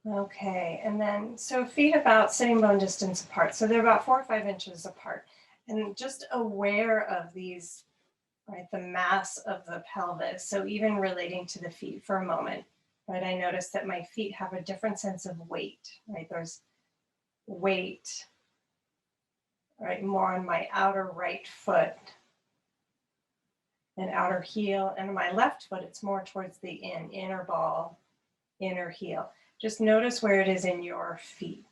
Okay, and then so feet about sitting bone distance apart. So they're about 4 or 5 inches apart. And just aware of these, right, the mass of the pelvis. So even relating to the feet for a moment, right, I noticed that my feet have a different sense of weight, right? There's weight, right, more on my outer right foot and outer heel, and my left foot, it's more towards the inner ball, inner heel. Just notice where it is in your feet.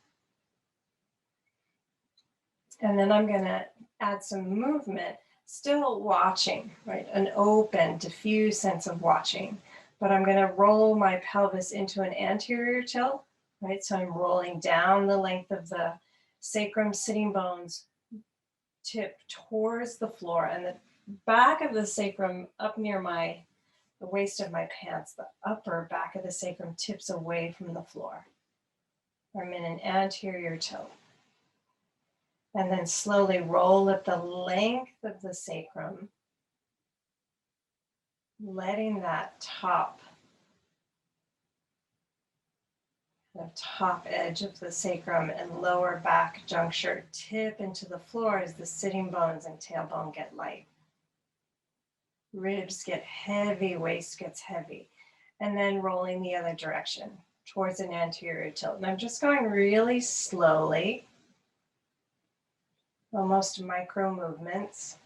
And then I'm going to add some movement, still watching, right? An open, diffuse sense of watching. But I'm going to roll my pelvis into an anterior tilt, right? So I'm rolling down the length of the sacrum, sitting bones tip towards the floor, and the back of the sacrum up near the waist of my pants, the upper back of the sacrum tips away from the floor. I'm in an anterior tilt. And then slowly roll at the length of the sacrum, letting that the top edge of the sacrum and lower back juncture tip into the floor as the sitting bones and tailbone get light. Ribs get heavy, waist gets heavy. And then rolling the other direction towards an anterior tilt. And I'm just going really slowly, almost micro movements.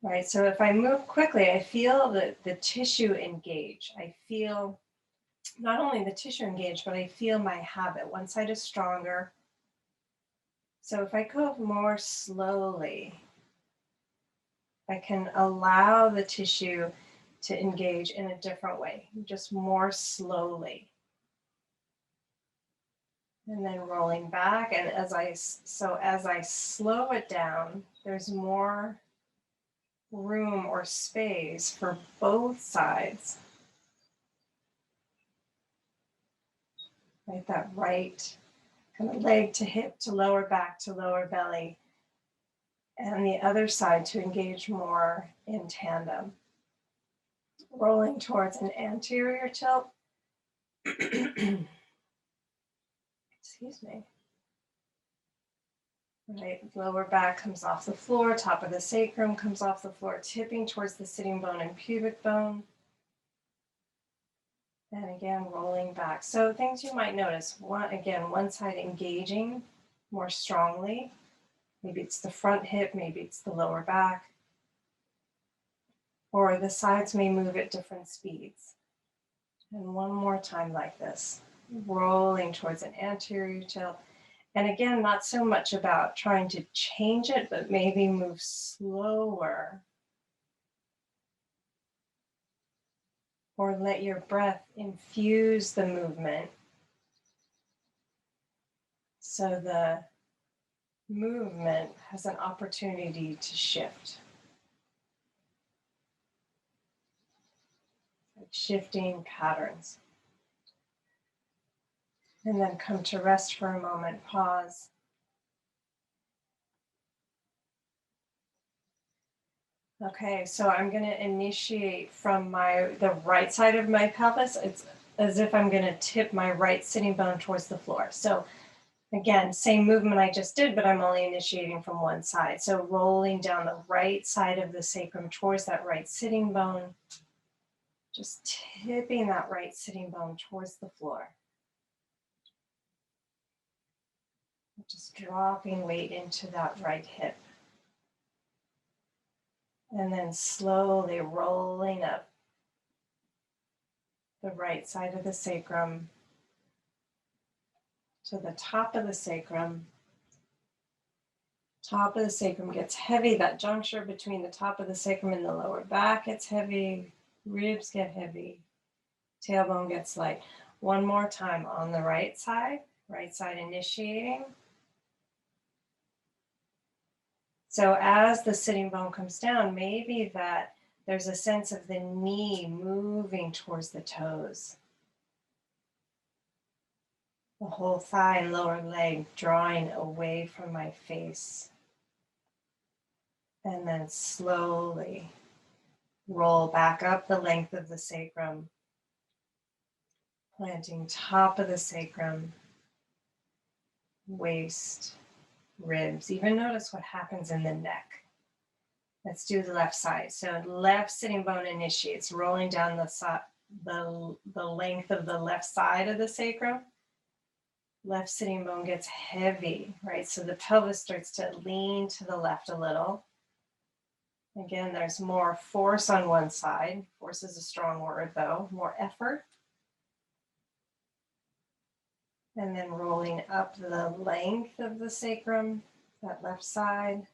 Right, so if I move quickly, I feel the tissue engage. I feel not only the tissue engage, but I feel my habit. One side is stronger. So if I go more slowly, I can allow the tissue to engage in a different way, just more slowly. And then rolling back, and as I slow it down, there's more room or space for both sides. Right, that right kind of leg to hip to lower back to lower belly, and the other side to engage more in tandem. Rolling towards an anterior tilt. Excuse me. Right, lower back comes off the floor, top of the sacrum comes off the floor, tipping towards the sitting bone and pubic bone. And again, rolling back. So things you might notice, one side engaging more strongly. Maybe it's the front hip, maybe it's the lower back. Or the sides may move at different speeds. And one more time like this, rolling towards an anterior tilt. And again, not so much about trying to change it, but maybe move slower. Or let your breath infuse the movement. So the movement has an opportunity to shift. Like shifting patterns. And then come to rest for a moment, pause. Okay, so I'm going to initiate from the right side of my pelvis. It's as if I'm going to tip my right sitting bone towards the floor. So again, same movement I just did, but I'm only initiating from one side. So rolling down the right side of the sacrum towards that right sitting bone, just tipping that right sitting bone towards the floor. Just dropping weight into that right hip. And then slowly rolling up the right side of the sacrum to the top of the sacrum. Top of the sacrum gets heavy. That juncture between the top of the sacrum and the lower back gets heavy. Ribs get heavy. Tailbone gets light. One more time on the right side initiating. So as the sitting bone comes down, maybe that there's a sense of the knee moving towards the toes. The whole thigh and lower leg drawing away from my face. And then slowly roll back up the length of the sacrum. Planting top of the sacrum, waist, ribs. Even notice what happens in the neck. Let's do the left side. So left sitting bone initiates, rolling down the length of the left side of the sacrum. Left sitting bone gets heavy, right? So the pelvis starts to lean to the left a little. Again, there's more force on one side. Force is a strong word though, more effort. And then rolling up the length of the sacrum, that left side,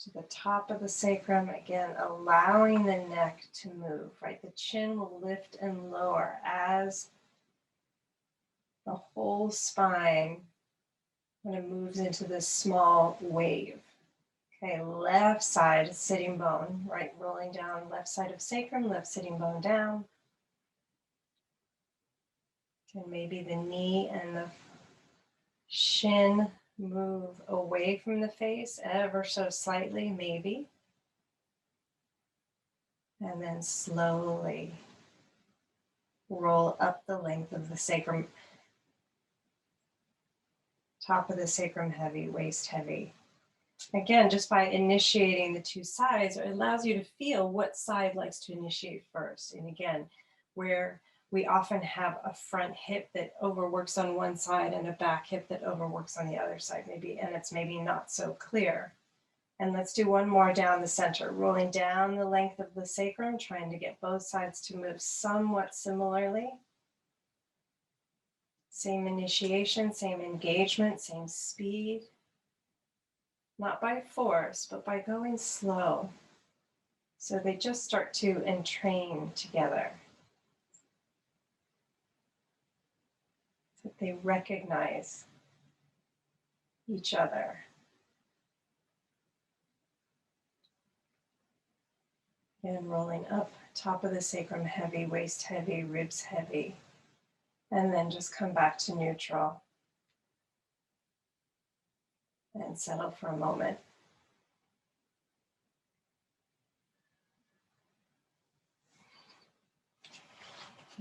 to the top of the sacrum. Again, allowing the neck to move, right? The chin will lift and lower as the whole spine kind of moves into this small wave. Okay, left side sitting bone, right? Rolling down, left side of sacrum, left sitting bone down. And maybe the knee and the shin move away from the face ever so slightly, maybe. And then slowly roll up the length of the sacrum. Top of the sacrum heavy, waist heavy. Again, just by initiating the two sides, it allows you to feel what side likes to initiate first. And again, where we often have a front hip that overworks on one side and a back hip that overworks on the other side, maybe, and it's maybe not so clear. And let's do one more down the center, rolling down the length of the sacrum, trying to get both sides to move somewhat similarly. Same initiation, same engagement, same speed. Not by force, but by going slow. So they just start to entrain together. That they recognize each other. And rolling up, top of the sacrum heavy, waist heavy, ribs heavy. And then just come back to neutral. And settle for a moment.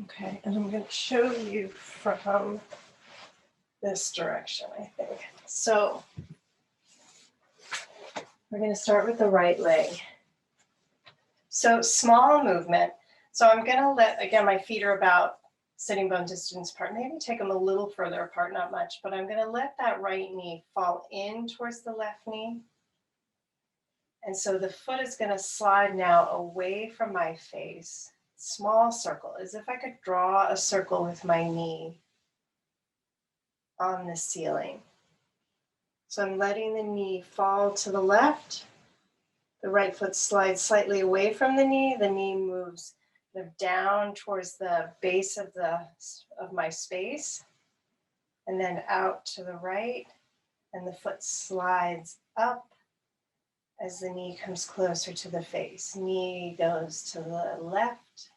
Okay, and I'm going to show you from this direction, I think. So we're going to start with the right leg. So small movement. So I'm going to let, again, my feet are about sitting bone distance apart. Maybe take them a little further apart, not much, but I'm going to let that right knee fall in towards the left knee. And so the foot is going to slide now away from my face. Small circle, as if I could draw a circle with my knee on the ceiling. So I'm letting the knee fall to the left. The right foot slides slightly away from the knee moves kind of down towards the base of my space, and then out to the right, and the foot slides up as the knee comes closer to the face. Knee goes to the left,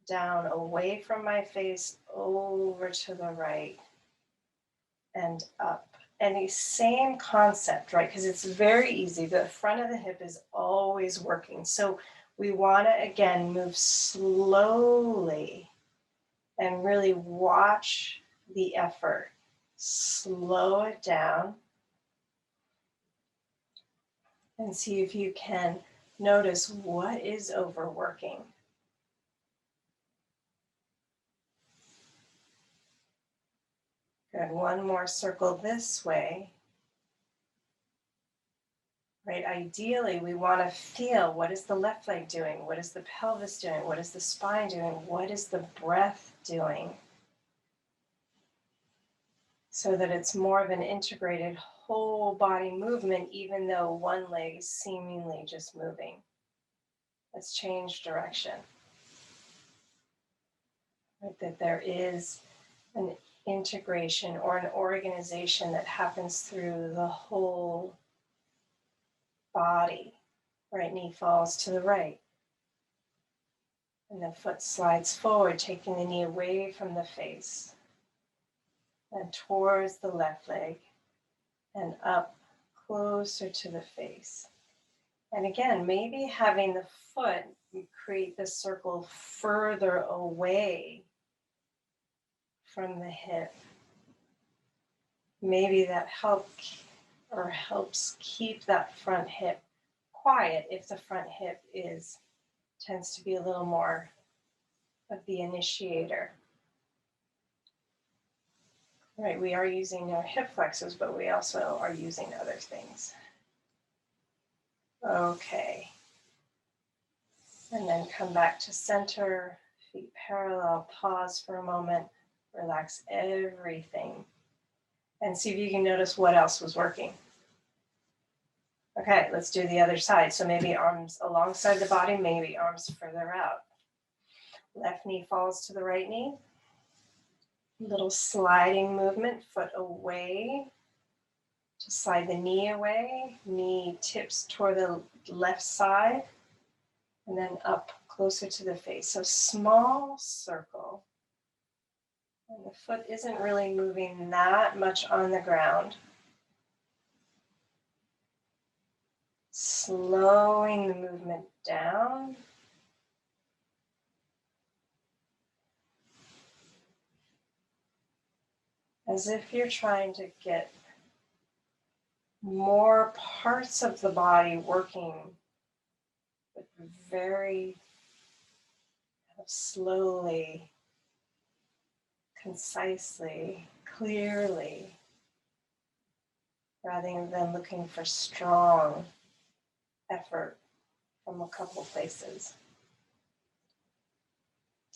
down away from my face, over to the right, and up. And the same concept, right? Because it's very easy. The front of the hip is always working. So we want to, again, move slowly and really watch the effort. Slow it down and see if you can notice what is overworking. Good. One more circle this way. Right? Ideally, we want to feel, what is the left leg doing? What is the pelvis doing? What is the spine doing? What is the breath doing? So that it's more of an integrated whole body movement, even though one leg is seemingly just moving. Let's change direction. Right? That there is an integration or an organization that happens through the whole body. Right knee falls to the right. And the foot slides forward, taking the knee away from the face. And towards the left leg. And up closer to the face. And again, maybe having the foot create the circle further away from the hip. Maybe that helps keep that front hip quiet if the front hip tends to be a little more of the initiator. Right, we are using our hip flexors, but we also are using other things. Okay. And then come back to center, feet parallel, pause for a moment, relax everything, and see if you can notice what else was working. Okay, let's do the other side. So maybe arms alongside the body, maybe arms further out. Left knee falls to the right knee. Little sliding movement, foot away. Just slide the knee away. Knee tips toward the left side. And then up closer to the face. So small circle. And the foot isn't really moving that much on the ground. Slowing the movement down. As if you're trying to get more parts of the body working, but very slowly, concisely, clearly, rather than looking for strong effort from a couple places.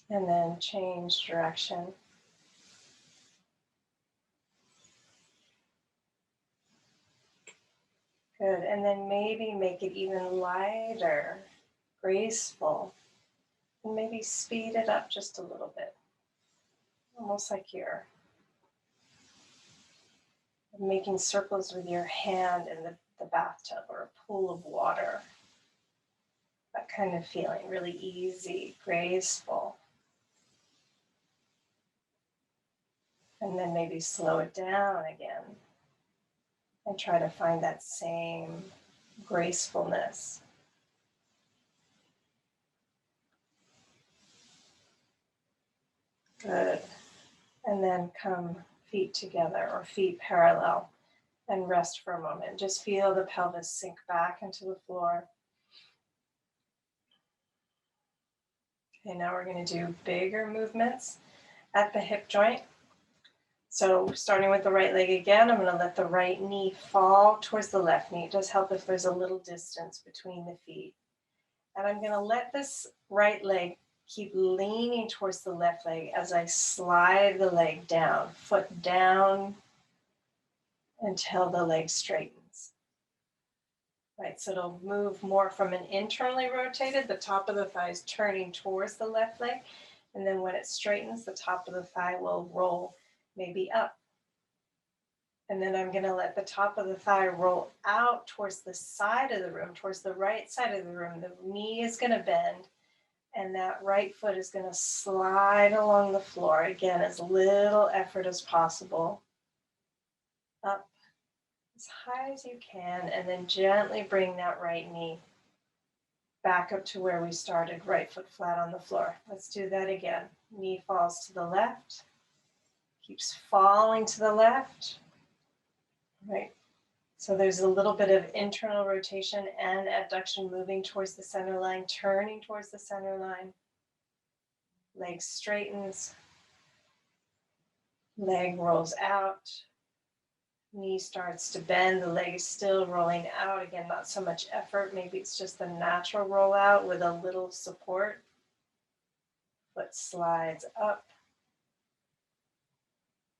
And then change direction. Good, and then maybe make it even lighter, graceful, and maybe speed it up just a little bit. Almost like you're making circles with your hand in the bathtub or a pool of water. That kind of feeling, really easy, graceful. And then maybe slow it down again and try to find that same gracefulness. Good. And then come feet together or feet parallel and rest for a moment. Just feel the pelvis sink back into the floor. Okay, now we're going to do bigger movements at the hip joint. So starting with the right leg again, I'm going to let the right knee fall towards the left knee. It does help if there's a little distance between the feet. And I'm going to let this right leg keep leaning towards the left leg as I slide the leg down, foot down until the leg straightens. Right, so it'll move more from an internally rotated, the top of the thigh is turning towards the left leg. And then when it straightens, the top of the thigh will roll maybe up. And then I'm going to let the top of the thigh roll out towards the side of the room, towards the right side of the room. The knee is going to bend, and that right foot is going to slide along the floor. Again, as little effort as possible. Up as high as you can, and then gently bring that right knee back up to where we started, right foot flat on the floor. Let's do that again. Knee falls to the left, keeps falling to the left. Right. So there's a little bit of internal rotation and abduction moving towards the center line, turning towards the center line. Leg straightens. Leg rolls out. Knee starts to bend. The leg is still rolling out. Again, not so much effort. Maybe it's just a natural rollout with a little support. Foot slides up.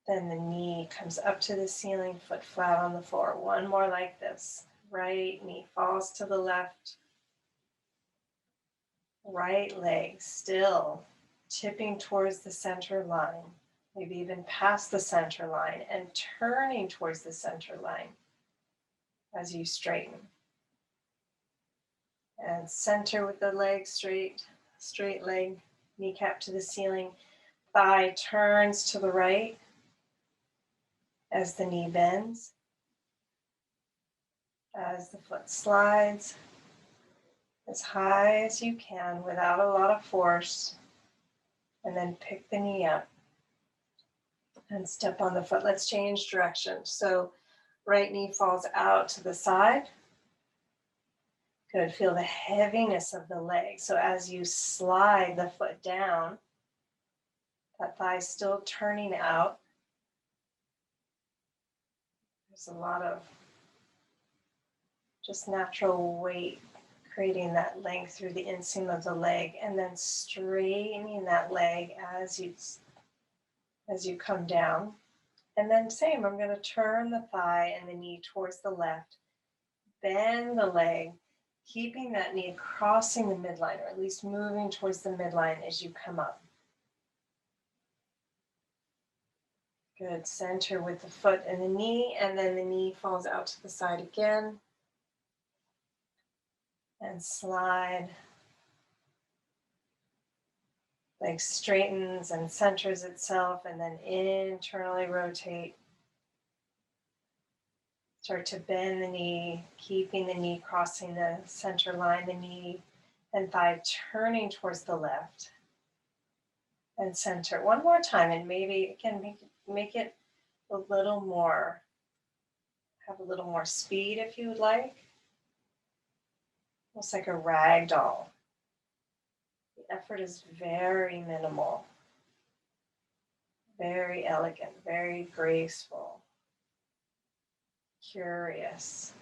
Then the knee comes up to the ceiling, foot flat on the floor. One more like this. Right knee falls to the left. Right leg still tipping towards the center line, maybe even past the center line, and turning towards the center line as you straighten. And center with the leg straight leg, kneecap to the ceiling. Thigh turns to the right as the knee bends, as the foot slides. as high as you can without a lot of force, and then pick the knee up and step on the foot. Let's change direction. So right knee falls out to the side. Good, feel the heaviness of the leg. So as you slide the foot down, that thigh still turning out. There's a lot of just natural weight creating that length through the inseam of the leg, and then straightening that leg as you come down. And then same, I'm going to turn the thigh and the knee towards the left, bend the leg, keeping that knee crossing the midline, or at least moving towards the midline as you come up. Good, center with the foot and the knee, and then the knee falls out to the side again. And slide. Leg straightens and centers itself, and then internally rotate. Start to bend the knee, keeping the knee crossing the center line, the knee and thigh turning towards the left. And center. One more time, and maybe again make it a little more, have a little more speed if you would like. Almost like a rag doll. The effort is very minimal, very elegant, very graceful, curious.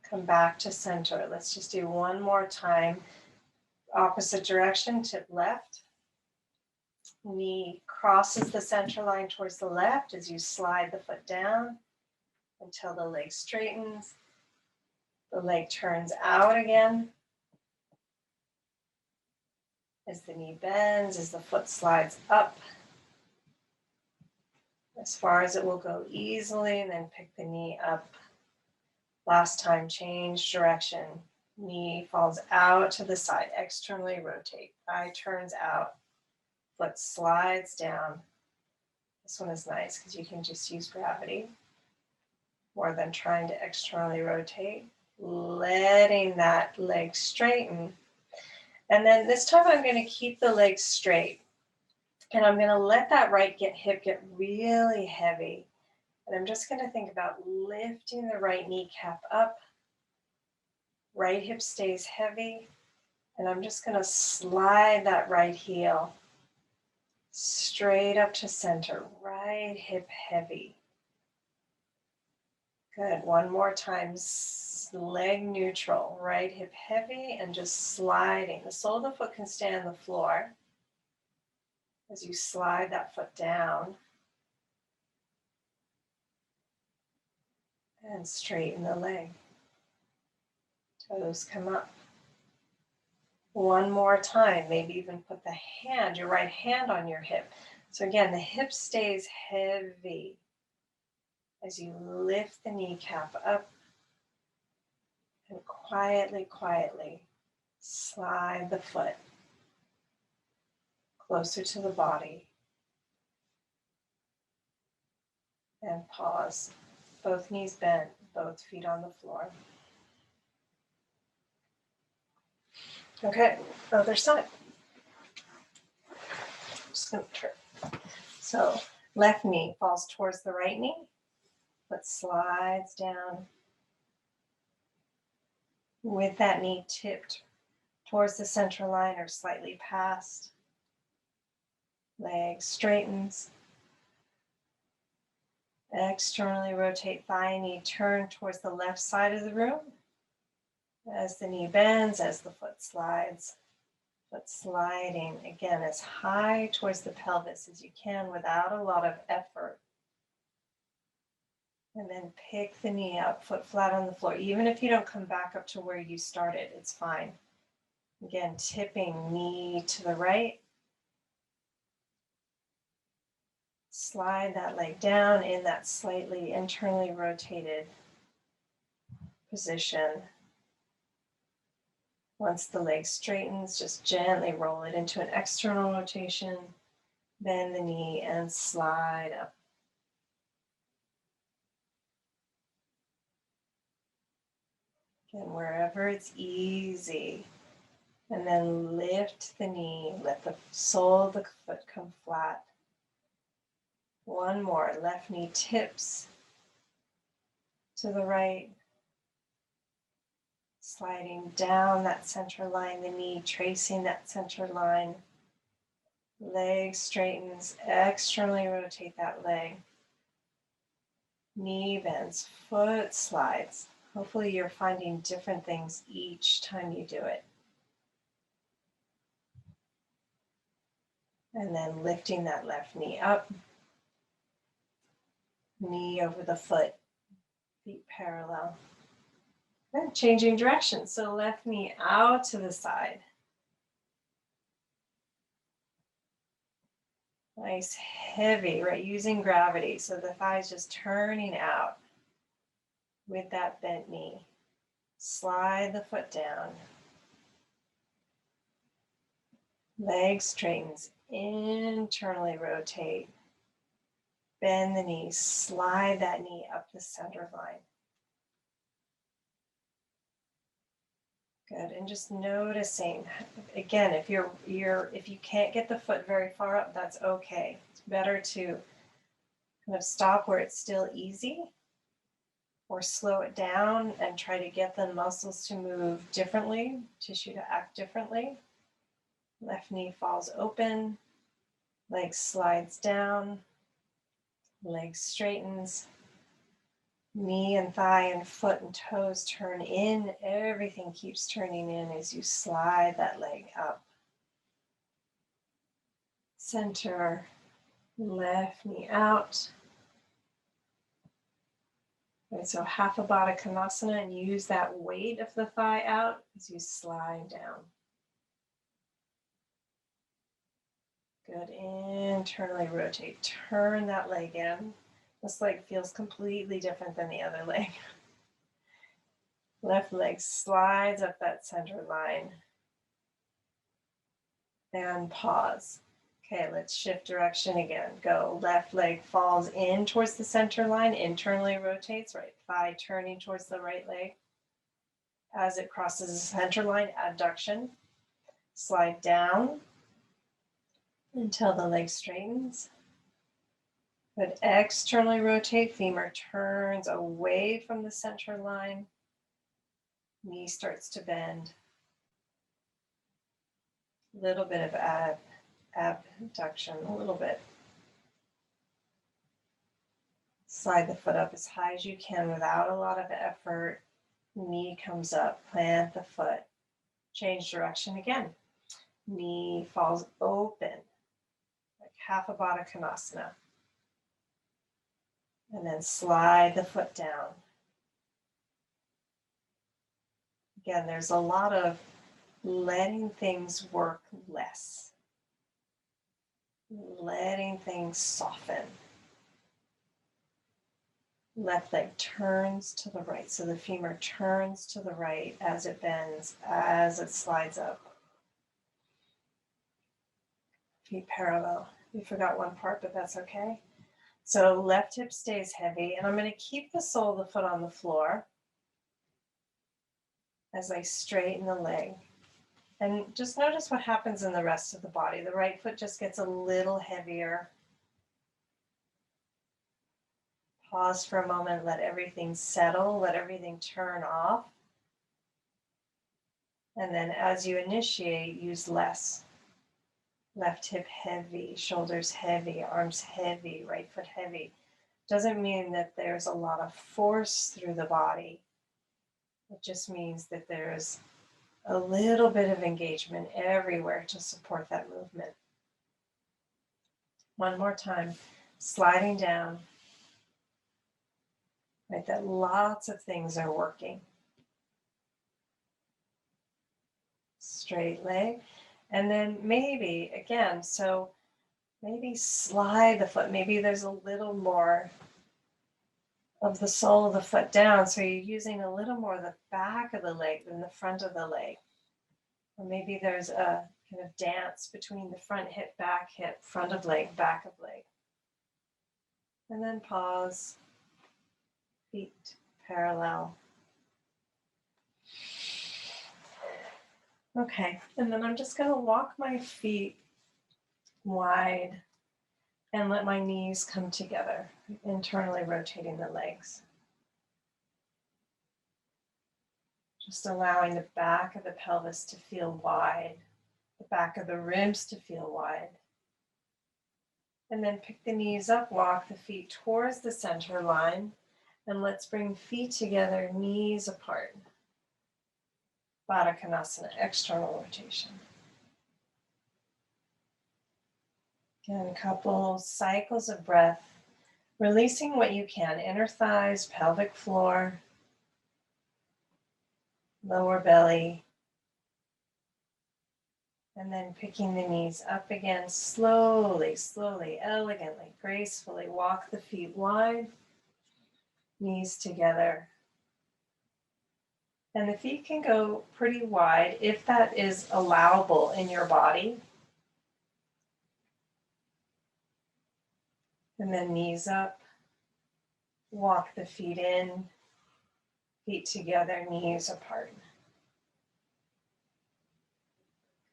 Come back to center. Let's just do one more time. Opposite direction, tip left. Knee crosses the center line towards the left as you slide the foot down until the leg straightens. The leg turns out again as the knee bends, as the foot slides up as far as it will go easily, and then pick the knee up. Last time, change direction. Knee falls out to the side, externally rotate. Thigh turns out, foot slides down. This one is nice because you can just use gravity more than trying to externally rotate. Letting that leg straighten. And then this time I'm going to keep the leg straight. And I'm going to let that right hip get really heavy. And I'm just going to think about lifting the right kneecap up. Right hip stays heavy. And I'm just going to slide that right heel straight up to center. Right hip heavy. Good. One more time. Leg neutral. Right hip heavy and just sliding. The sole of the foot can stay on the floor as you slide that foot down. And straighten the leg. Toes come up. One more time. Maybe even put the hand, your right hand on your hip. So again, the hip stays heavy as you lift the kneecap up and quietly, quietly slide the foot closer to the body. And pause. Both knees bent, both feet on the floor. Okay, other side. Just going to turn. So left knee falls towards the right knee. Foot slides down with that knee tipped towards the center line or slightly past. Leg straightens. Externally rotate thigh, knee turn towards the left side of the room. As the knee bends, as the foot slides. Foot sliding again as high towards the pelvis as you can without a lot of effort. And then pick the knee up, foot flat on the floor. Even if you don't come back up to where you started, it's fine. Again, tipping knee to the right. Slide that leg down in that slightly internally rotated position. Once the leg straightens, just gently roll it into an external rotation. Bend the knee and slide up. Again, wherever it's easy. And then lift the knee, let the sole of the foot come flat. One more, left knee tips to the right, sliding down that center line, the knee tracing that center line. Leg straightens, externally rotate that leg. Knee bends, foot slides. Hopefully you're finding different things each time you do it. And then lifting that left knee up. Knee over the foot, feet parallel. And changing direction. So left knee out to the side. Nice, heavy, right? Using gravity. So the thighs just turning out with that bent knee. Slide the foot down. Leg straightens, internally rotate. Bend the knee, slide that knee up the center line. Good, and just noticing, again, if you can't get the foot very far up, that's okay. It's better to kind of stop where it's still easy or slow it down and try to get the muscles to move differently, tissue to act differently. Left knee falls open, leg slides down, leg straightens, knee and thigh and foot and toes turn in. Everything keeps turning in as you slide that leg up. Center, left knee out. Okay, so half a Baddha Konasana, and use that weight of the thigh out as you slide down. Good, internally rotate, turn that leg in. This leg feels completely different than the other leg. Left leg slides up that center line. And pause. Okay, let's shift direction again. Go, left leg falls in towards the center line, internally rotates, right thigh turning towards the right leg. As it crosses the center line, abduction. Slide down until the leg straightens. But externally rotate, femur turns away from the center line. Knee starts to bend. A little bit of abduction, a little bit. Slide the foot up as high as you can without a lot of effort. Knee comes up, plant the foot. Change direction again. Knee falls open, like half a Baddha Konasana. And then slide the foot down. Again, there's a lot of letting things work less. Letting things soften. Left leg turns to the right. So the femur turns to the right as it bends, as it slides up. Feet parallel. We forgot one part, but that's okay. So left hip stays heavy, and I'm going to keep the sole of the foot on the floor as I straighten the leg. And just notice what happens in the rest of the body. The right foot just gets a little heavier. Pause for a moment, let everything settle, let everything turn off. And then as you initiate, use less. Left hip heavy, shoulders heavy, arms heavy, right foot heavy. Doesn't mean that there's a lot of force through the body. It just means that there's a little bit of engagement everywhere to support that movement. One more time, sliding down. Right, that lots of things are working. Straight leg. And then maybe, again, so maybe slide the foot. Maybe there's a little more of the sole of the foot down. So you're using a little more of the back of the leg than the front of the leg. Or maybe there's a kind of dance between the front hip, front of leg, back of leg. And then pause. Feet parallel. Okay, and then I'm just going to walk my feet wide and let my knees come together, internally rotating the legs. Just allowing the back of the pelvis to feel wide, the back of the ribs to feel wide. And then pick the knees up, walk the feet towards the center line, and let's bring feet together, knees apart. Baddha Konasana, external rotation. Again, a couple cycles of breath, releasing what you can, inner thighs, pelvic floor, lower belly, and then picking the knees up again, slowly, slowly, elegantly, gracefully. Walk the feet wide, knees together. And the feet can go pretty wide if that is allowable in your body. And then knees up, walk the feet in, feet together, knees apart.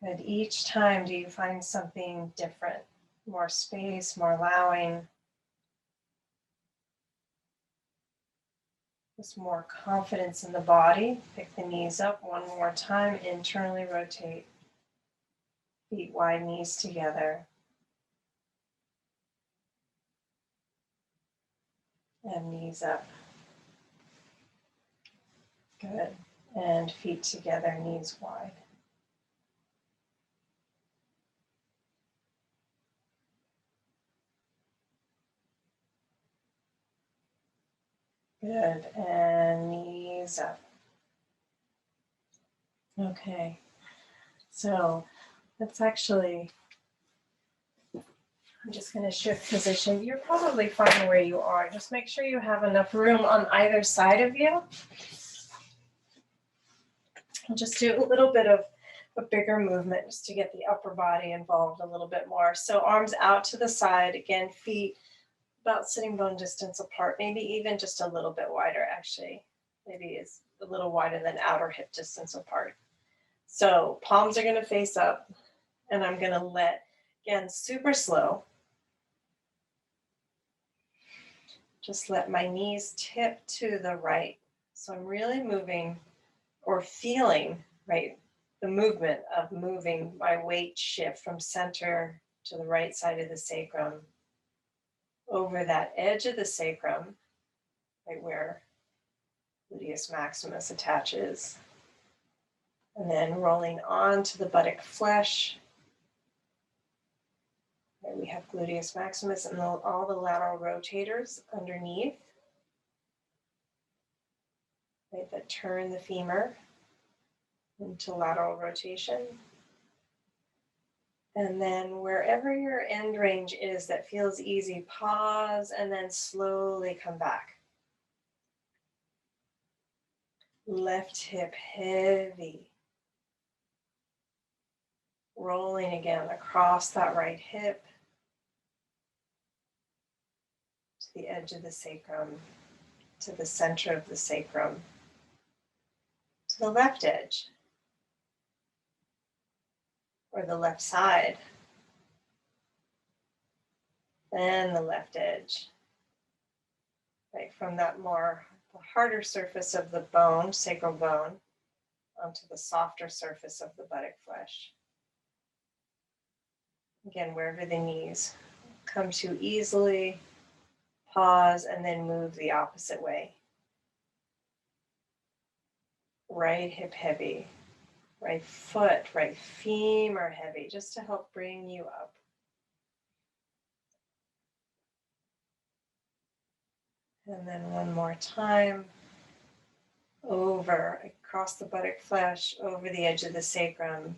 And each time, do you find something different? More space, more allowing, just more confidence in the body. Pick the knees up one more time, internally rotate. Feet wide, knees together. And knees up. Good. And feet together, knees wide. Good. And knees up. Okay. So that's actually, I'm just going to shift position. You're probably fine where you are. Just make sure you have enough room on either side of you. I'll just do a little bit of a bigger movement just to get the upper body involved a little bit more. So arms out to the side, again, feet about sitting bone distance apart, maybe even just a little bit wider actually. Maybe it's a little wider than outer hip distance apart. So palms are going to face up, and I'm going to let, again, super slow, just let my knees tip to the right. So I'm really moving or feeling, right, the movement of moving my weight shift from center to the right side of the sacrum, over that edge of the sacrum, right where gluteus maximus attaches, and then rolling onto the buttock flesh. Right, we have gluteus maximus and all the lateral rotators underneath, right, that turn the femur into lateral rotation. And then wherever your end range is that feels easy, pause and then slowly come back. Left hip heavy. Rolling again across that right hip to the edge of the sacrum, to the center of the sacrum, to the left edge or the left side, then the left edge, right from that the harder surface of the bone, sacral bone, onto the softer surface of the buttock flesh. Again, wherever the knees come to easily, pause and then move the opposite way. Right hip heavy, right foot, right femur heavy, just to help bring you up. And then one more time, over, across the buttock flesh, over the edge of the sacrum,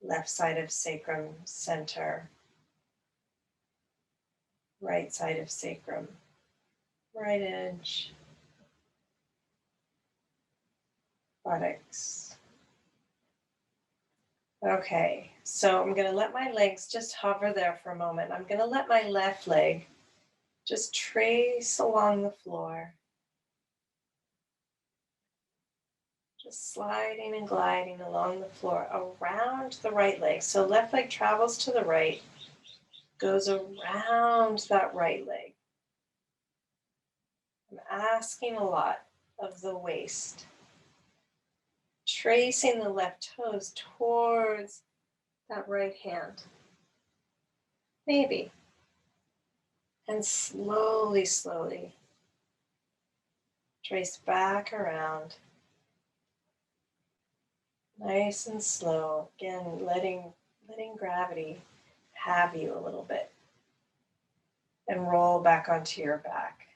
left side of sacrum, center, right side of sacrum, right edge, buttocks. Okay, so I'm going to let my legs just hover there for a moment. I'm going to let my left leg just trace along the floor. Just sliding and gliding along the floor around the right leg. So left leg travels to the right, goes around that right leg. I'm asking a lot of the waist. Tracing the left toes towards that right hand. Maybe. And slowly, slowly trace back around. Nice and slow. Again, letting gravity have you a little bit. And roll back onto your back.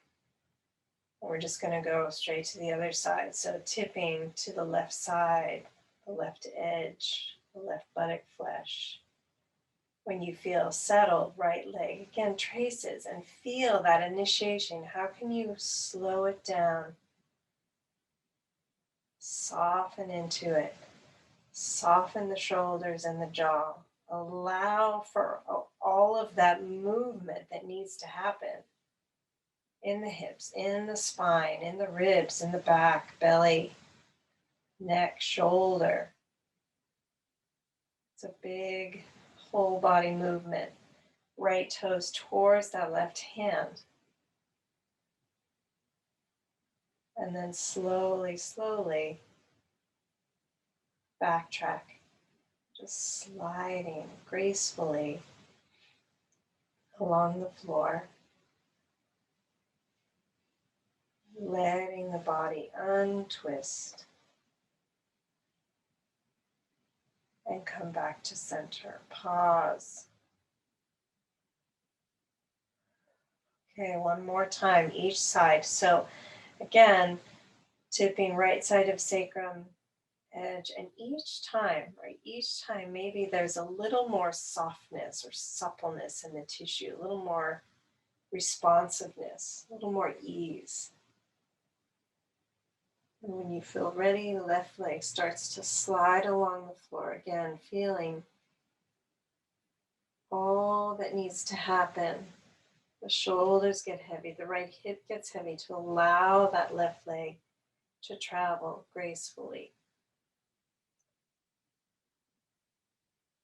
And we're just going to go straight to the other side. So tipping to the left side, the left edge, the left buttock flesh. When you feel settled, right leg, again, traces and feel that initiation. How can you slow it down? Soften into it. Soften the shoulders and the jaw. Allow for all of that movement that needs to happen in the hips, in the spine, in the ribs, in the back, belly, neck, shoulder. It's a big whole body movement. Right toes towards that left hand. And then slowly, slowly backtrack. Just sliding gracefully along the floor. Letting the body untwist. And come back to center. Pause. Okay, one more time, each side. So again, tipping right side of sacrum, edge, and each time, maybe there's a little more softness or suppleness in the tissue, a little more responsiveness, a little more ease. And when you feel ready, the left leg starts to slide along the floor. Again, feeling all that needs to happen. The shoulders get heavy, the right hip gets heavy to allow that left leg to travel gracefully.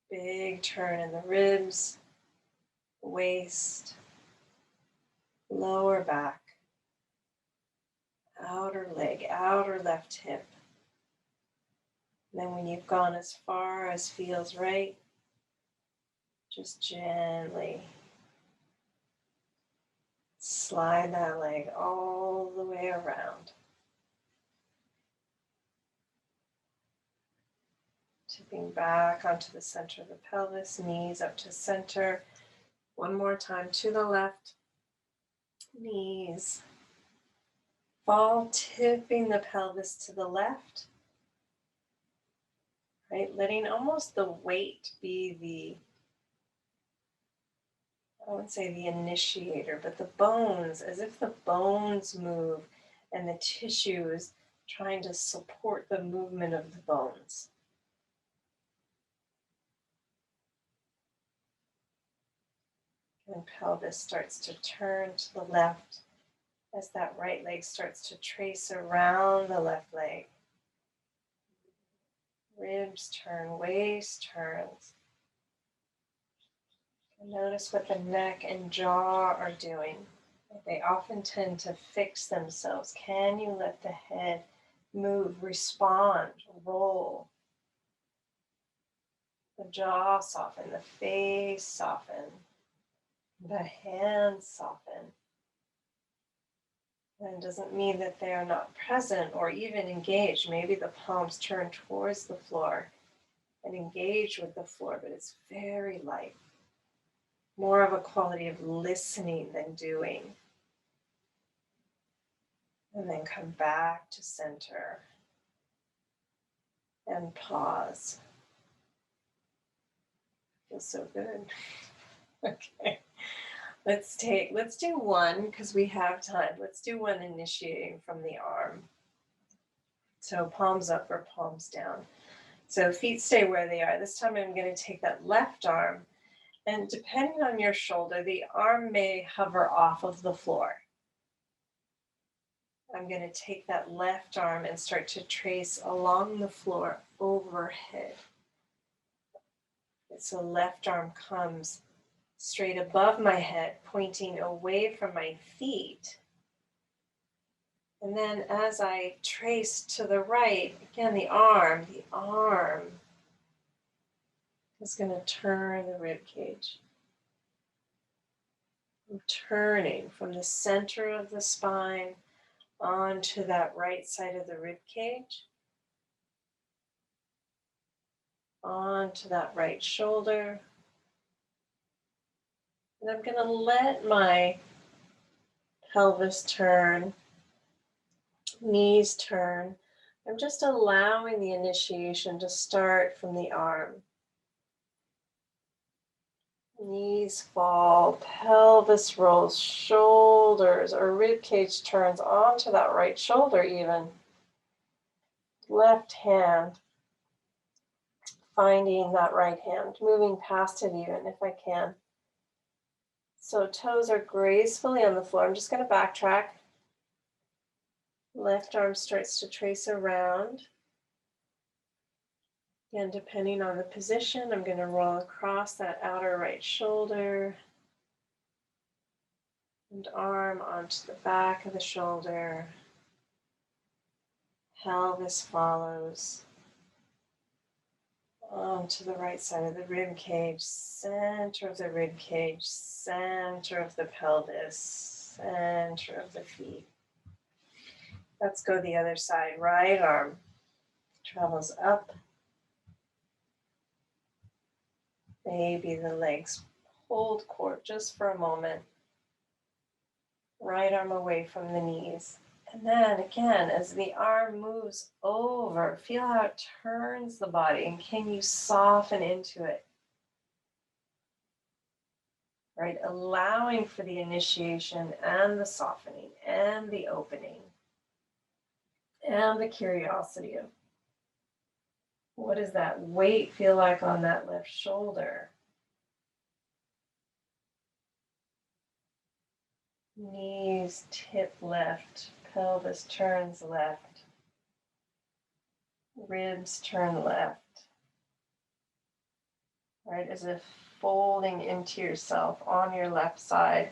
Big turn in the ribs, waist, lower back, outer leg, outer left hip. And then when you've gone as far as feels right, just gently slide that leg all the way around. Tipping back onto the center of the pelvis, knees up to center. One more time to the left, knees. Fall, tipping the pelvis to the left. Right, letting almost the weight be I wouldn't say the initiator, but the bones, as if the bones move and the tissue is trying to support the movement of the bones. And pelvis starts to turn to the left as that right leg starts to trace around the left leg. Ribs turn, waist turns. And notice what the neck and jaw are doing. They often tend to fix themselves. Can you let the head move, respond, roll? The jaw soften, the face soften, the hands soften. And it doesn't mean that they are not present or even engaged. Maybe the palms turn towards the floor and engage with the floor, but it's very light. More of a quality of listening than doing. And then come back to center and pause. Feels so good. Okay. Let's do one because we have time. Let's do one initiating from the arm. So palms up or palms down. So feet stay where they are. This time I'm going to take that left arm, and depending on your shoulder, the arm may hover off of the floor. I'm going to take that left arm and start to trace along the floor overhead. So left arm comes straight above my head, pointing away from my feet. And then as I trace to the right, again, the arm is going to turn the rib cage. I'm turning from the center of the spine onto that right side of the rib cage, onto that right shoulder. And I'm going to let my pelvis turn, knees turn. I'm just allowing the initiation to start from the arm. Knees fall, pelvis rolls, shoulders or rib cage turns onto that right shoulder even. Left hand, finding that right hand, moving past it even if I can. So toes are gracefully on the floor. I'm just going to backtrack. Left arm starts to trace around. And depending on the position, I'm going to roll across that outer right shoulder and arm onto the back of the shoulder. Pelvis follows onto the right side of the rib cage, center of the rib cage, center of the pelvis, center of the feet. Let's go the other side. Right arm travels up. Maybe the legs hold core just for a moment. Right arm away from the knees. And then again, as the arm moves over, feel how it turns the body, and can you soften into it? Right, allowing for the initiation and the softening and the opening and the curiosity of what does that weight feel like on that left shoulder? Knees tip left, pelvis turns left, ribs turn left. Right, as if folding into yourself on your left side.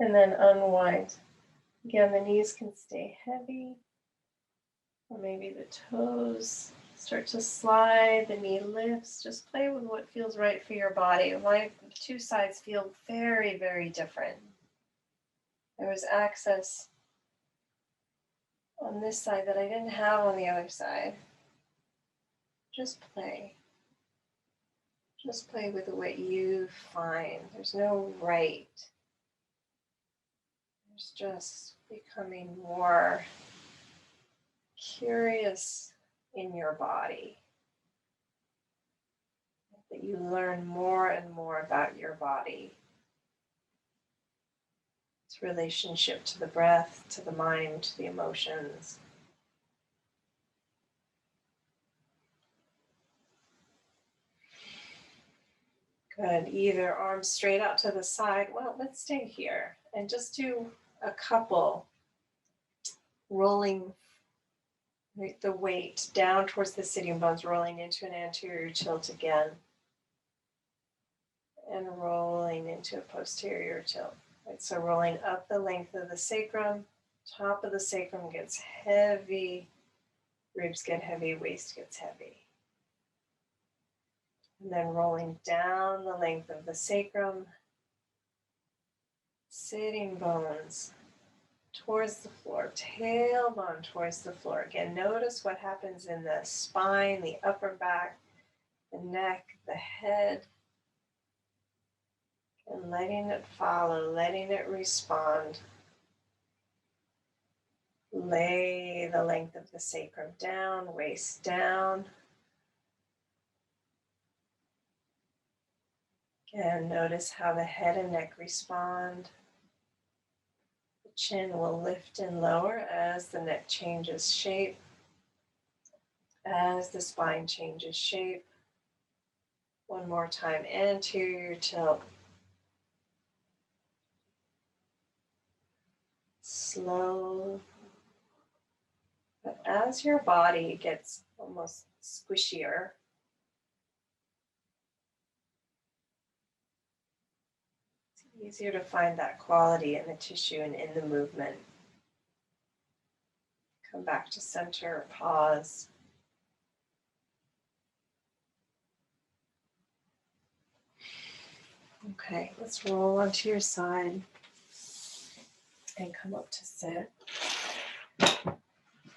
And then unwind. Again, the knees can stay heavy, or maybe the toes start to slide, the knee lifts. Just play with what feels right for your body. My two sides feel very, very different. There was access on this side that I didn't have on the other side. Just play. Just play with what you find. There's no right. There's just becoming more curious in your body. That you learn more and more about your body. Its relationship to the breath, to the mind, to the emotions. Good. Either arms straight out to the side. Well, let's stay here and just do a couple rolling the weight down towards the sitting bones, rolling into an anterior tilt again. And rolling into a posterior tilt. Right, so rolling up the length of the sacrum, top of the sacrum gets heavy, ribs get heavy, waist gets heavy. And then rolling down the length of the sacrum, sitting bones towards the floor, tailbone towards the floor. Again, notice what happens in the spine, the upper back, the neck, the head. And letting it follow, letting it respond. Lay the length of the sacrum down, waist down. Again, notice how the head and neck respond. The chin will lift and lower as the neck changes shape, as the spine changes shape. One more time, anterior tilt. slow. But as your body gets almost squishier, it's easier to find that quality in the tissue and in the movement. Come back to center, pause. Okay, let's roll onto your side and come up to sit.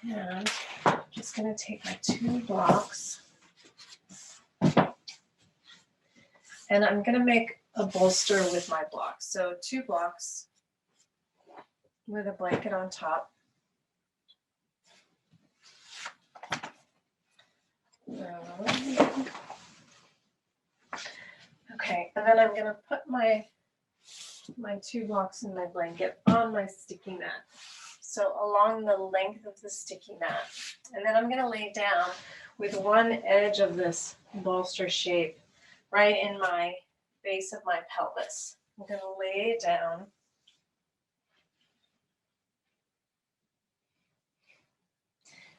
And I'm just going to take my 2 blocks and I'm going to make a bolster with my blocks. So 2 blocks with a blanket on top. Okay, and then I'm going to put my 2 blocks in my blanket on my sticky mat. So along the length of the sticky mat. And then I'm going to lay down with one edge of this bolster shape right in my base of my pelvis. I'm going to lay it down.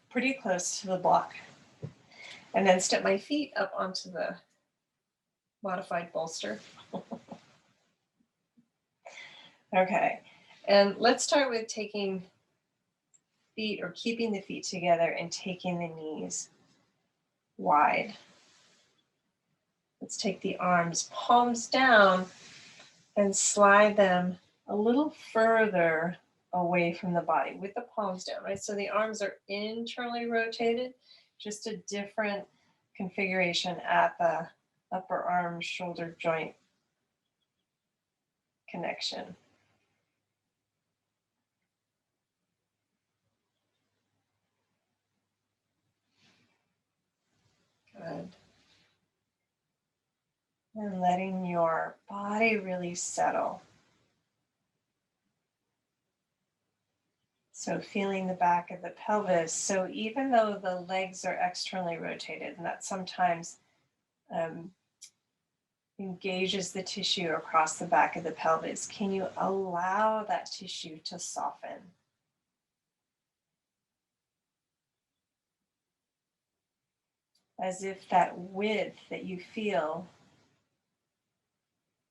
Pretty close to the block. And then step my feet up onto the modified bolster. Okay, and let's start with taking feet or keeping the feet together and taking the knees wide. Let's take the arms, palms down, and slide them a little further away from the body with the palms down, right? So the arms are internally rotated, just a different configuration at the upper arm shoulder joint connection. Good. And letting your body really settle. So feeling the back of the pelvis. So even though the legs are externally rotated, and that sometimes engages the tissue across the back of the pelvis, can you allow that tissue to soften? As if that width that you feel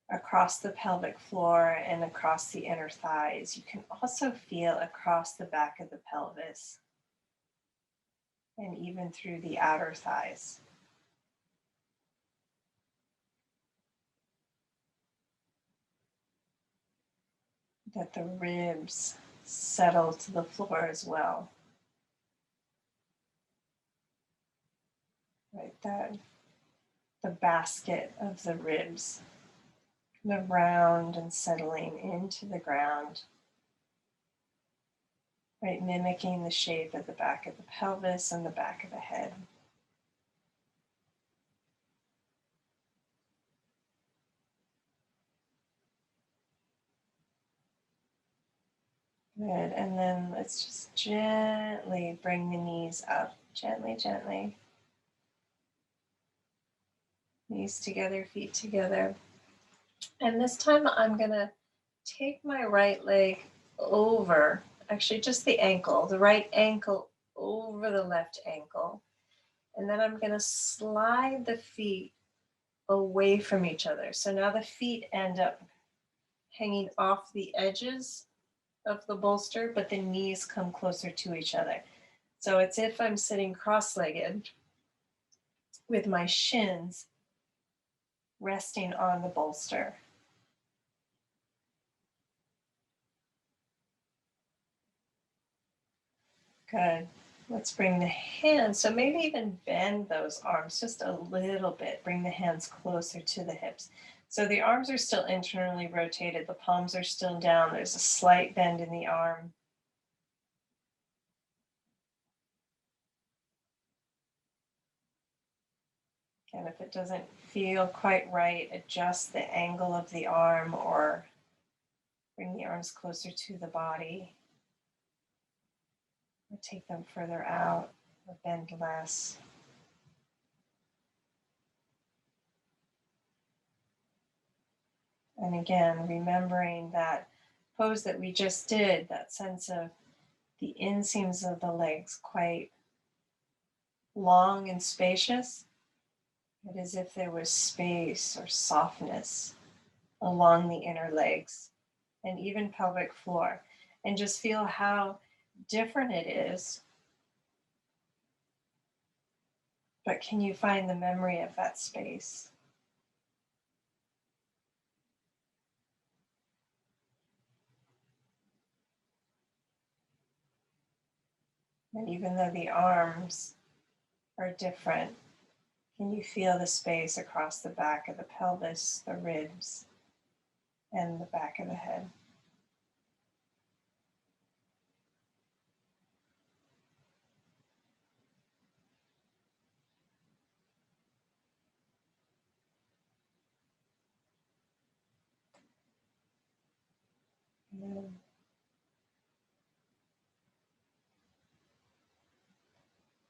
across the pelvic floor and across the inner thighs, you can also feel across the back of the pelvis and even through the outer thighs. That the ribs settle to the floor as well. Right, that the basket of the ribs, the round and settling into the ground. Right, mimicking the shape of the back of the pelvis and the back of the head. Good, and then let's just gently bring the knees up, gently, gently. Knees together, feet together. And this time I'm gonna take my right leg over, actually just the ankle, the right ankle over the left ankle. And then I'm gonna slide the feet away from each other. So now the feet end up hanging off the edges of the bolster, but the knees come closer to each other. So it's if I'm sitting cross-legged with my shins resting on the bolster. Good. Let's bring the hands, so maybe even bend those arms just a little bit. Bring the hands closer to the hips. So the arms are still internally rotated, the palms are still down, there's a slight bend in the arm. And if it doesn't feel quite right, adjust the angle of the arm or bring the arms closer to the body. Or take them further out or bend less. And again, remembering that pose that we just did, that sense of the inseams of the legs quite long and spacious, but as if there was space or softness along the inner legs and even pelvic floor. And just feel how different it is. But can you find the memory of that space? And even though the arms are different, can you feel the space across the back of the pelvis, the ribs, and the back of the head?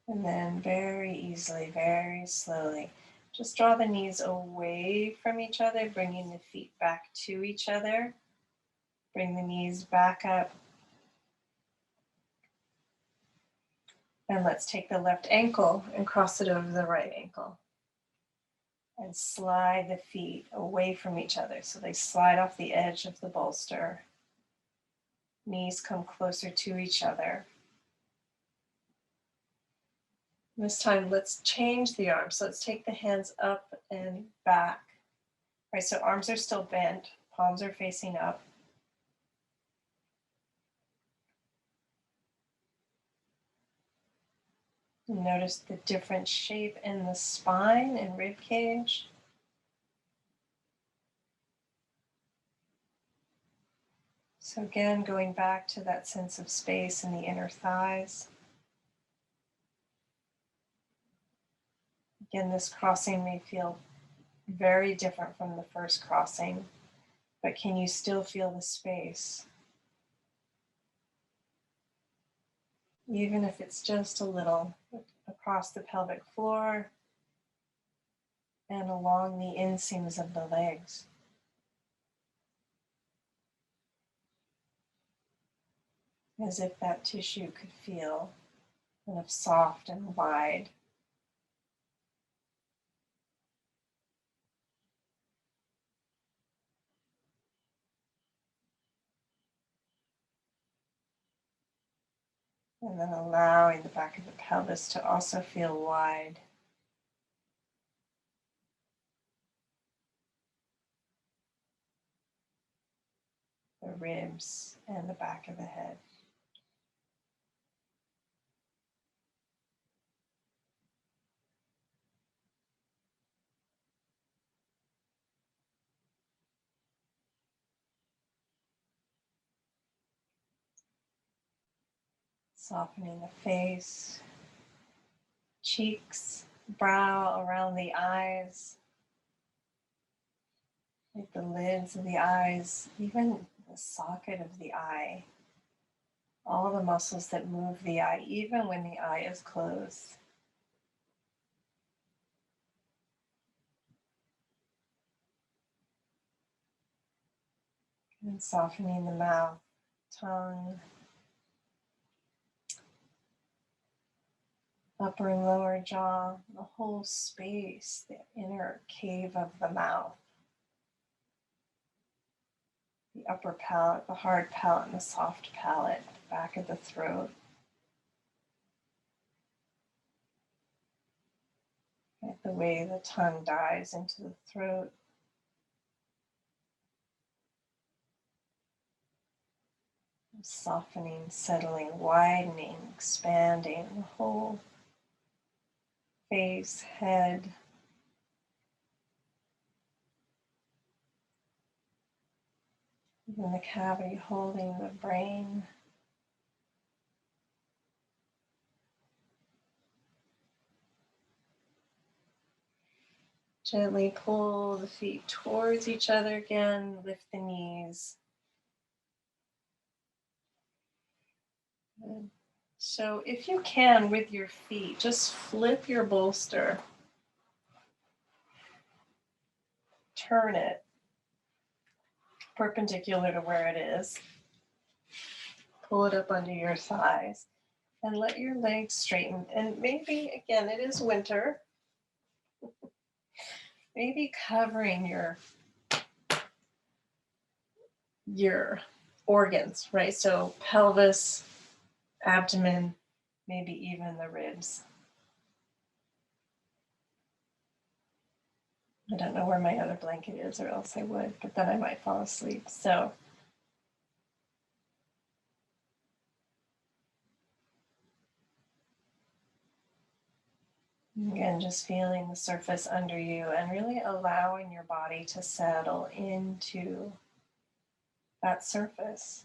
And then very easily, very slowly, just draw the knees away from each other, bringing the feet back to each other. Bring the knees back up. And let's take the left ankle and cross it over the right ankle. And slide the feet away from each other. So they slide off the edge of the bolster. Knees come closer to each other. This time, let's change the arms. So let's take the hands up and back. All right, so arms are still bent, palms are facing up. Notice the different shape in the spine and rib cage. So again, going back to that sense of space in the inner thighs. Again, this crossing may feel very different from the first crossing, but can you still feel the space? Even if it's just a little across the pelvic floor and along the inseams of the legs. As if that tissue could feel kind of soft and wide. And then allowing the back of the pelvis to also feel wide. The ribs and the back of the head. Softening the face, cheeks, brow, around the eyes, like the lids of the eyes, even the socket of the eye, all the muscles that move the eye, even when the eye is closed. And softening the mouth, tongue, upper and lower jaw, the whole space, the inner cave of the mouth, the upper palate, the hard palate, and the soft palate, the back of the throat. Like the way the tongue dives into the throat. Softening, settling, widening, expanding the whole face, head. Even the cavity holding the brain. Gently pull the feet towards each other again, lift the knees. Good. So if you can, with your feet, just flip your bolster. Turn it perpendicular to where it is. pull it up under your thighs and let your legs straighten. And maybe, again, it is winter, maybe covering your organs, right? So pelvis, abdomen, maybe even the ribs. I don't know where my other blanket is, or else I would, but then I might fall asleep. So again, just feeling the surface under you and really allowing your body to settle into that surface.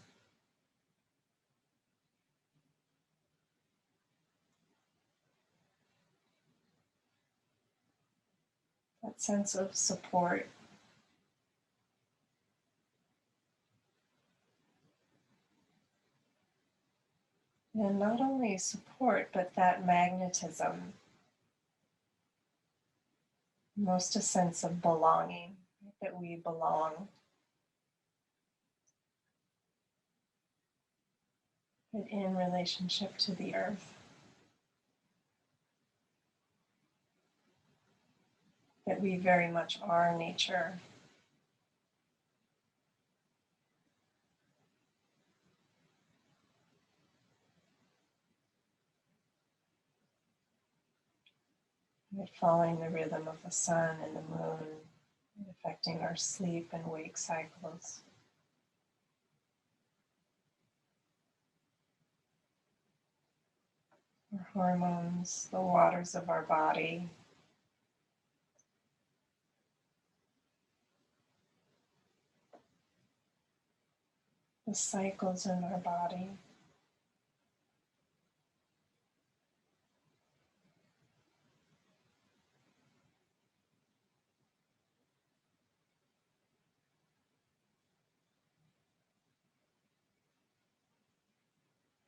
That sense of support. And not only support, but that magnetism. Most a sense of belonging, that we belong. But in relationship to the earth. That we very much are nature. We're following the rhythm of the sun and the moon, affecting our sleep and wake cycles. Our hormones, the waters of our body. The cycles in our body.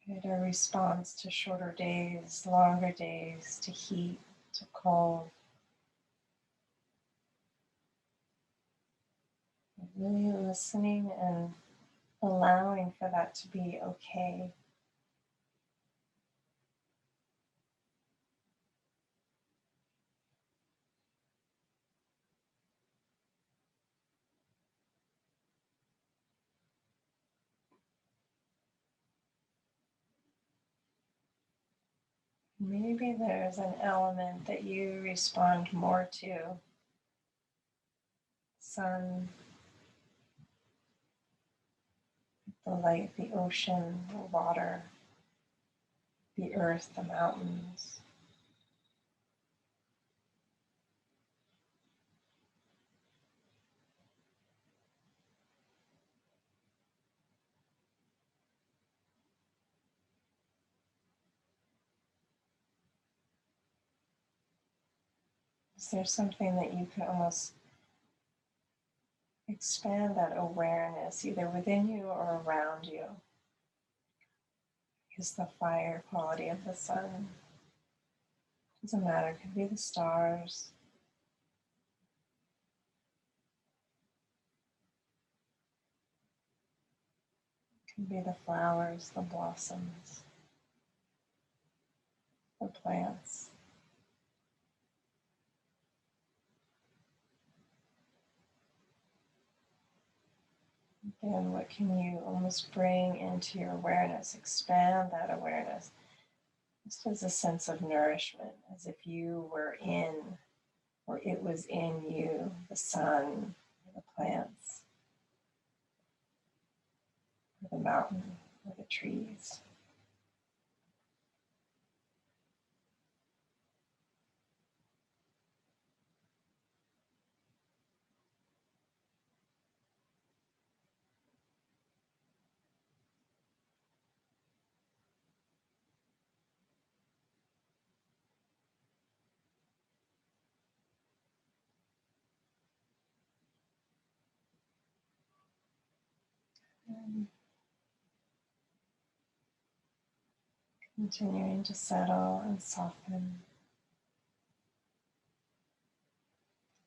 And our response to shorter days, longer days, to heat, to cold. Really listening and allowing for that to be okay. Maybe there's an element that you respond more to. Sun, the light, the ocean, the water, the earth, the mountains. Is there something that you can almost expand that awareness either within you or around you? Is the fire quality of the sun? Doesn't matter, it could be the stars. It could be the flowers, the blossoms, the plants. And what can you almost bring into your awareness, expand that awareness, just as a sense of nourishment, as if you were in, or it was in you, the sun, or the plants, or the mountain, or the trees. And continuing to settle and soften,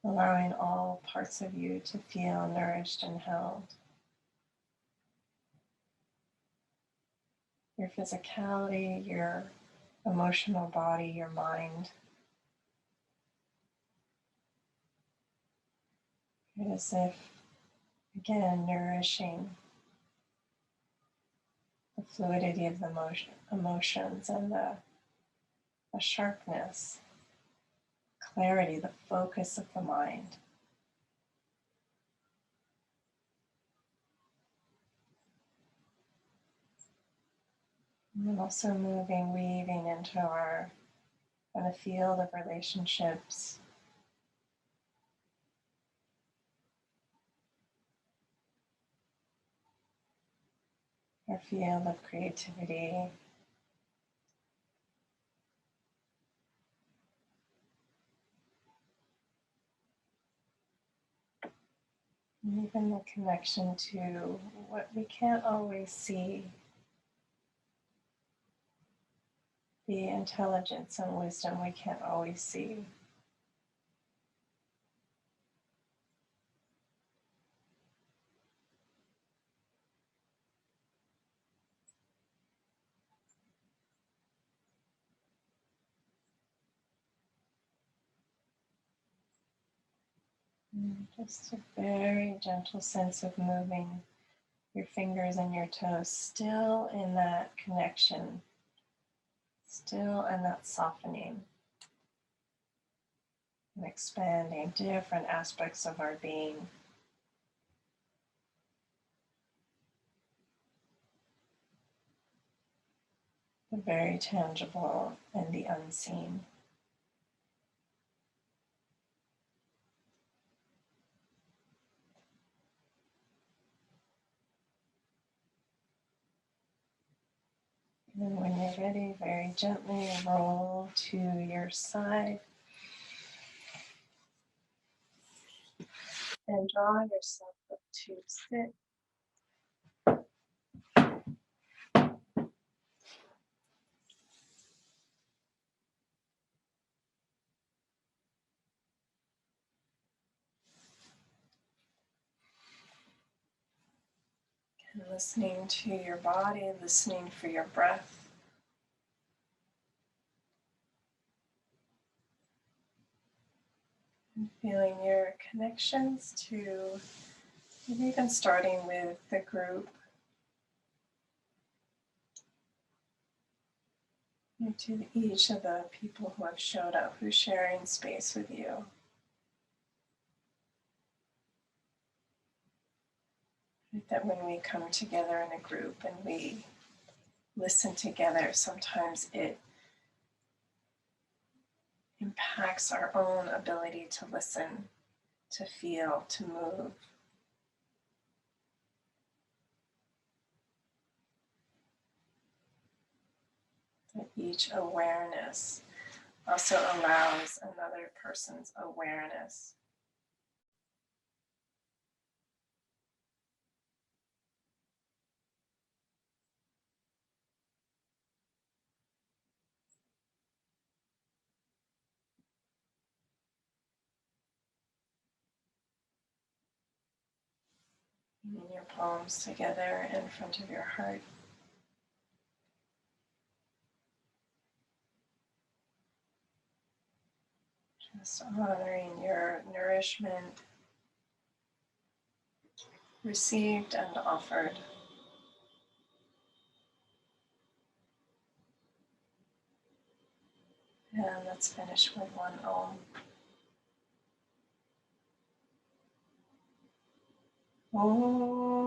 allowing all parts of you to feel nourished and held. your physicality, your emotional body, your mind. As if, again, nourishing the fluidity of the emotions and the sharpness, clarity, the focus of the mind. And then also moving, weaving into our kind of field of relationships. Our field of creativity. And even the connection to what we can't always see. The intelligence and wisdom we can't always see. And just a very gentle sense of moving your fingers and your toes, still in that connection, still in that softening and expanding different aspects of our being. The very tangible and the unseen. And when you're ready, very gently roll to your side and draw yourself up to sit. And listening to your body, listening for your breath. And feeling your connections to, maybe even starting with the group, and to each of the people who have showed up, who's sharing space with you. That when we come together in a group and we listen together, sometimes it impacts our own ability to listen, to feel, to move. That each awareness also allows another person's awareness. Bringing your palms together in front of your heart. Just honoring your nourishment received and offered. And let's finish with one Om. Om.